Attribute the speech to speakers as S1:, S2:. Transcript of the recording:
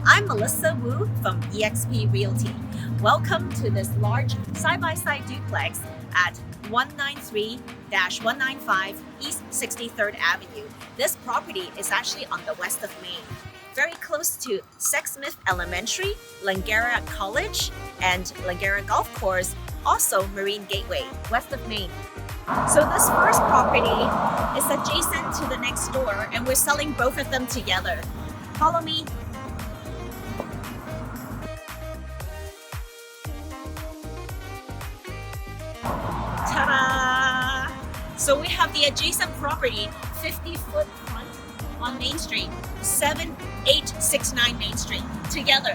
S1: I'm Melissa Wu from eXp Realty. Welcome to this large side-by-side duplex at 193-195 East 63rd Avenue. This property is actually on the west of Maine, very close to Sexsmith Elementary, Langara College, and Langara Golf Course, also Marine Gateway, west of Maine. So this first property is adjacent to the next door, and we're selling both of them together. Follow me. Ta-da! So we have the adjacent property, 50-foot front on Main Street, 7869 Main Street, together.